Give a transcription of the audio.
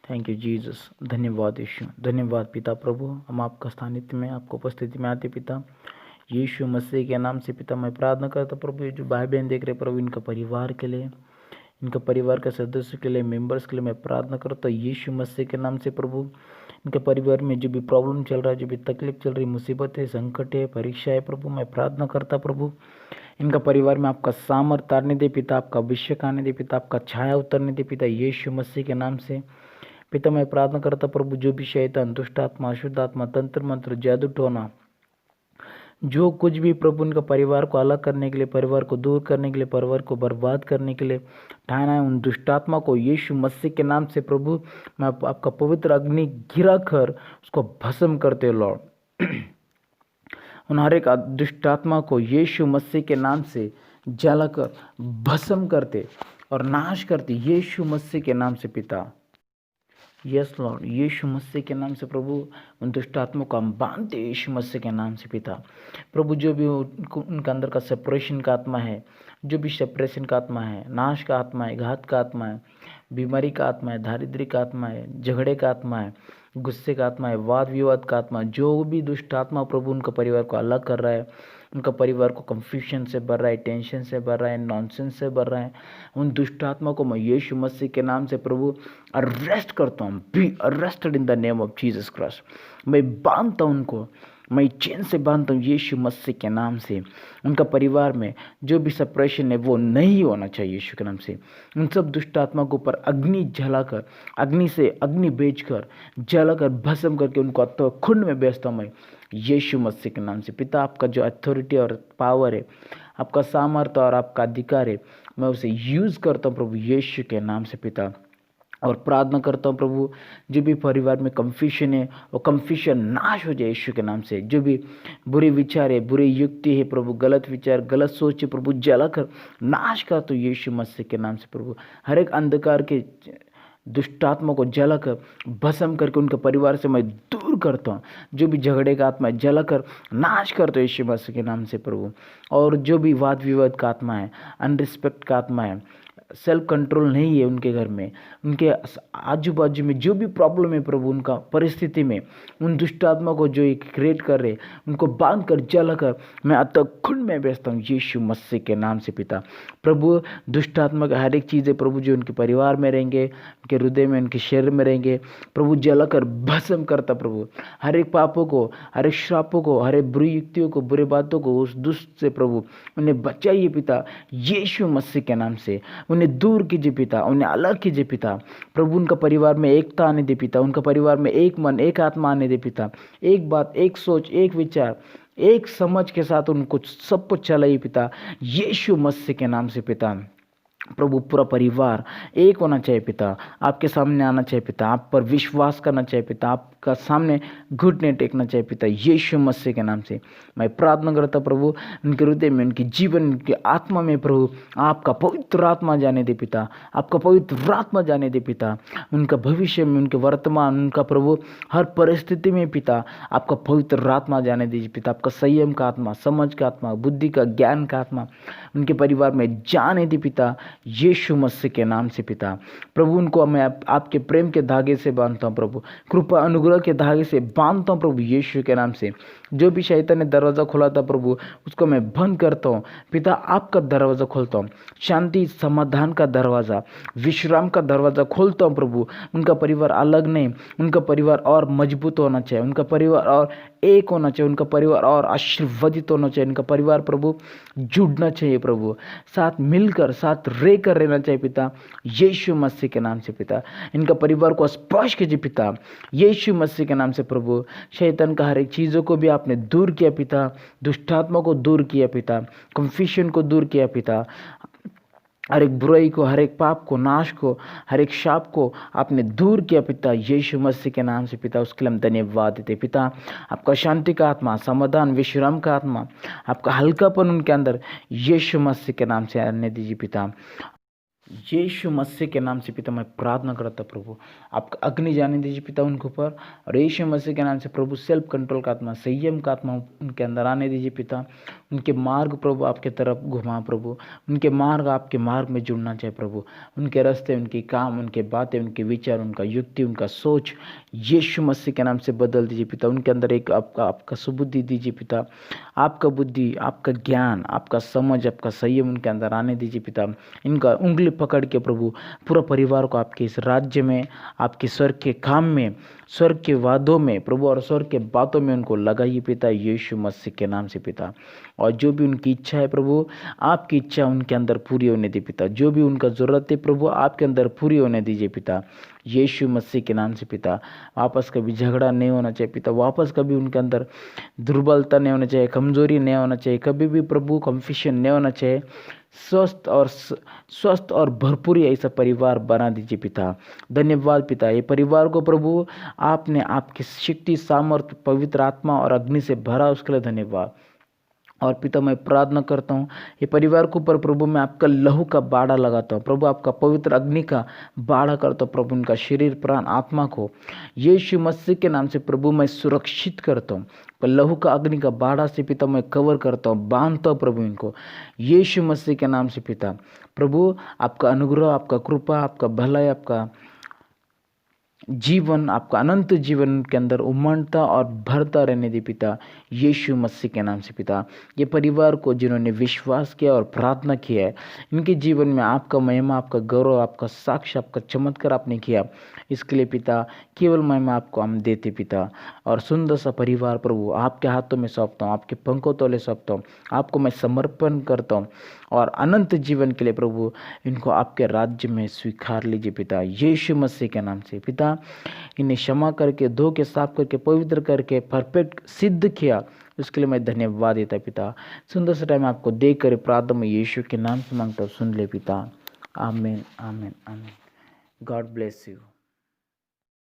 Thank you Jesus. धन्यवाद यीशु, धन्यवाद पिता प्रभु। हम आपका सानिध्य में, आपको उपस्थिति में आते पिता यीशु मसीह के नाम से पिता मैं प्रार्थना करता प्रभु, ये जो भाई बहन देख रहे प्रभु, इनका परिवार के लिए, इनका परिवार के सदस्यों के लिए, मेंबर्स के लिए मैं प्रार्थना करता हूँ यीशु मसीह के नाम से प्रभु। इनके परिवार में जो भी प्रॉब्लम चल रहा है, जो भी तकलीफ चल रही, मुसीबत है, संकट है, परीक्षा है प्रभु, मैं प्रार्थना करता प्रभु इनका परिवार में आपका सामर्थ आने दे पिता, आपका अभिषेक आने दे पिता, आपका छाया उतरने दे पिता यीशु मसीह के नाम से पिता मैं प्रार्थना करता प्रभु, जो भी शैतान, दुष्ट आत्मा, अशुद्ध आत्मा, तंत्र मंत्र, जादू टोना, जो कुछ भी प्रभु उनका परिवार को अलग करने के लिए, परिवार को दूर करने के लिए, परिवार को बर्बाद करने के लिए ठाना है, उन दुष्टात्मा को यीशु मसीह के नाम से प्रभु मैं आपका पवित्र अग्नि गिरा कर उसको भस्म करते हो लॉर्ड। उन हर एक दुष्टात्मा को यीशु मसीह के नाम से जलाकर भस्म करते और नाश करते यीशु मसीह के नाम से पिता। यस लॉर्ड, यीशु मसीह के नाम से प्रभु उन दुष्ट आत्मा को हम बांधते यीशु मसीह के नाम से पिता प्रभु। जो भी उनके अंदर का सेपरेशन का आत्मा है, जो भी सेपरेशन का आत्मा है, नाश का आत्मा है, घात का आत्मा है, बीमारी का आत्मा है, दारिद्र्य का आत्मा है, झगड़े का आत्मा है, गुस्से का आत्मा है, वाद विवाद का आत्मा, जो भी दुष्ट आत्मा प्रभु उनका परिवार को अलग कर रहा है, उनका परिवार को कंफ्यूजन से भर रहा है, टेंशन से भर रहा है, नॉनसेंस से भर रहा है, उन दुष्ट आत्मा को मैं यीशु मसीह के नाम से प्रभु अरेस्ट करता हूँ। Be arrested in the name of Jesus Christ. मैं बांधता हूँ उनको, मैं चैन से बांधता हूँ यीशु मसीह के नाम से। उनका परिवार में जो भी सेपरेशन है वो नहीं होना चाहिए यीशु के नाम से। उन सब दुष्ट आत्मा के ऊपर अग्नि जलाकर, अग्नि से अग्नि बेचकर जलाकर भस्म करके उनको तो खुंड में बेचता हूँ मैं यीशु मसीह के नाम से। पिता आपका जो अथॉरिटी और पावर है, आपका सामर्थ्य और आपका अधिकार है, मैं उसे यूज़ करता हूँ प्रभु यीशु के नाम से पिता। और प्रार्थना करता हूँ प्रभु, जो भी परिवार में कंफ्यूजन है वो कंफ्यूजन नाश हो जाए यीशु के नाम से। जो भी बुरे विचार है, बुरी युक्ति है प्रभु, गलत विचार, गलत सोच है प्रभु, जलाकर नाश कर तो यीशु मसीह के नाम से प्रभु। हर एक अंधकार के दुष्टात्मा को जलाकर भस्म करके उनके परिवार से मैं दूर करता हूँ। जो भी झगड़े का आत्मा है जलाकर नाश करता हूँ यीशु मसीह के नाम से प्रभु। और जो भी वाद विवाद का आत्मा है, अनरिस्पेक्ट का आत्मा है, सेल्फ कंट्रोल नहीं है उनके घर में, उनके आजू बाजू में जो भी प्रॉब्लम है प्रभु, उनका परिस्थिति में उन दुष्ट आत्मा को जो क्रिएट कर रहे, उनको बांध कर जलाकर मैं अतः खुंड में बेचता हूँ यीशु मसीह के नाम से पिता प्रभु। दुष्ट आत्मा का हर एक चीज़ें प्रभु जो उनके परिवार में रहेंगे, उनके हृदय में, उनके शरीर में रहेंगे प्रभु, जलाकर भस्म करता प्रभु। हर एक पापों को, हर एक श्रापों को, हर एक बुरी युक्तियों को, बुरे बातों को, उस दुष्ट से प्रभु उन्हें बचाइए पिता यीशु मसीह के नाम से। उन्हें दूर कीजिए पिता, उन्हें अलग कीजिए पिता प्रभु। उनका परिवार में एकता आने दे पिता, उनका परिवार में एक मन, एक आत्मा आने दे पिता, एक बात, एक सोच, एक विचार, एक समझ के साथ उनको सब कुछ चलाइए पिता यीशु मसीह के नाम से पिता प्रभु। पूरा परिवार एक होना चाहिए पिता, आपके सामने आना चाहिए पिता, आप पर विश्वास करना चाहिए पिता, आपका सामने घुटने टेकना चाहिए पिता यीशु मसीह के नाम से। मैं प्रार्थना करता प्रभु, उनके हृदय में, उनके जीवन, उनके आत्मा में प्रभु आपका पवित्र आत्मा जाने दे पिता, आपका पवित्र आत्मा जाने दे पिता। उनका भविष्य में, उनके वर्तमान, उनका प्रभु हर परिस्थिति में पिता आपका पवित्र आत्मा जाने दीजिए पिता। आपका संयम का आत्मा, समझ का आत्मा, बुद्धि का, ज्ञान का आत्मा उनके परिवार में जाने दी पिता यीशु मसीह के नाम से पिता प्रभु। उनको मैं आपके प्रेम के धागे से बांधता हूँ प्रभु, कृपा अनुग्रह के धागे से बांधता हूँ प्रभु यीशु के नाम से। जो भी शैतान ने दरवाज़ा खोला था प्रभु, उसको मैं बंद करता हूँ पिता, आपका दरवाज़ा खोलता हूँ, शांति समाधान का दरवाज़ा, विश्राम का दरवाज़ा खोलता हूँ प्रभु। उनका परिवार अलग नहीं, उनका परिवार और मजबूत होना चाहिए, उनका परिवार और एक होना चाहिए, उनका परिवार और आशीर्वादित होना चाहिए, उनका परिवार प्रभु जुड़ना चाहिए प्रभु, साथ मिलकर, साथ रहकर रहना चाहिए पिता यीशु मसीह के नाम से पिता। इनका परिवार को स्पर्श कीजिए पिता यीशु मसीह के नाम से प्रभु। शैतान का हर एक चीज़ों को भी आपने दूर किया पिता, दुष्टात्मा को दूर किया पिता, कंफ्यूजन को दूर किया पिता, हर एक बुराई को, हर एक पाप को, नाश को, हर एक शाप को आपने दूर किया पिता यीशु मसीह के नाम से पिता। उसके लिए हम धन्यवाद देते पिता। आपका शांति का आत्मा, समाधान, विश्राम का आत्मा, आपका हल्कापन उनके अंदर यीशु मसीह के नाम से आने दीजिए पिता। यीशु मसीह के नाम से पिता मैं प्रार्थना करता प्रभु, आपका अग्नि जाने दीजिए पिता उनके ऊपर। और यीशु मसीह के नाम से प्रभु सेल्फ कंट्रोल का आत्मा, संयम का आत्मा उनके अंदर आने दीजिए पिता। उनके मार्ग प्रभु आपके तरफ घुमा प्रभु, उनके मार्ग आपके मार्ग में जुड़ना चाहिए प्रभु। उनके रास्ते, उनकी काम, उनके बातें, उनके विचार, उनका युक्ति, उनका सोच यीशु मसीह के नाम से बदल दीजिए पिता। उनके अंदर एक आपका सुबुद्धि दीजिए पिता, आपका बुद्धि, आपका ज्ञान, आपका समझ, आपका संयम उनके अंदर आने दीजिए पिता। इनका उंगली पकड़ के प्रभु पूरा परिवार को आपके इस राज्य में, आपके स्वर्ग के काम में, स्वर्ग के वादों में प्रभु और स्वर्ग के बातों में उनको लगाइए पिता, यीशु मसीह के नाम से पिता। और जो भी उनकी इच्छा है प्रभु, आपकी इच्छा उनके अंदर पूरी होने दी पिता। जो भी उनका ज़रूरत है प्रभु, आपके अंदर पूरी होने दीजिए पिता, यीशु मसीह के नाम से पिता। वापस कभी झगड़ा नहीं होना चाहिए पिता, वापस कभी उनके अंदर दुर्बलता नहीं होना चाहिए, कमजोरी नहीं होना चाहिए, कभी भी प्रभु कंफ्यूजन नहीं होना चाहिए। स्वस्थ और भरपूर ऐसा परिवार बना दीजिए पिता। धन्यवाद पिता, ये परिवार को प्रभु आपने आपकी शक्ति, सामर्थ्य, पवित्र आत्मा और अग्नि से भरा, उसके लिए धन्यवाद। और पिता मैं प्रार्थना करता हूँ ये परिवार के ऊपर प्रभु, मैं आपका लहू का बाड़ा लगाता हूँ प्रभु, आपका पवित्र अग्नि का बाड़ा करता हूँ प्रभु। उनका शरीर, प्राण, आत्मा को यीशु मसीह के नाम से प्रभु मैं सुरक्षित करता हूँ। पर लहू का अग्नि का बाड़ा से पिता मैं कवर करता हूँ, बांधता हूँ प्रभु इनको यीशु मसीह के नाम से पिता। प्रभु आपका अनुग्रह, आपका कृपा, आपका भलाई, आपका जीवन, आपका अनंत जीवन के अंदर उमड़ता और भरता रहने दे पिता, यीशु मसीह के नाम से पिता। ये परिवार को जिन्होंने विश्वास किया और प्रार्थना किया है, इनके जीवन में आपका महिमा, आपका गौरव, आपका साक्ष्य, आपका चमत्कार आपने किया, इसके लिए पिता केवल महिमा आपको हम देते पिता। और सुंदर सा परिवार प्रभु आपके हाथों में सौंपता हूँ, आपके पंखों तले सौंपता हूँ, आपको मैं समर्पण करता हूँ। और अनंत जीवन के लिए प्रभु इनको आपके राज्य में स्वीकार लीजिए पिता, यीशु मसीह के नाम से पिता। इन्हें क्षमा करके, धो के, साफ करके, पवित्र करके परफेक्ट सिद्ध किया, उसके लिए मैं धन्यवाद देता पिता। सुंदर सा टाइम आपको देकर प्रार्थना में यीशु के नाम से मांगता हूँ, सुन ले पिता। आमीन, आमीन, आमीन। God bless you.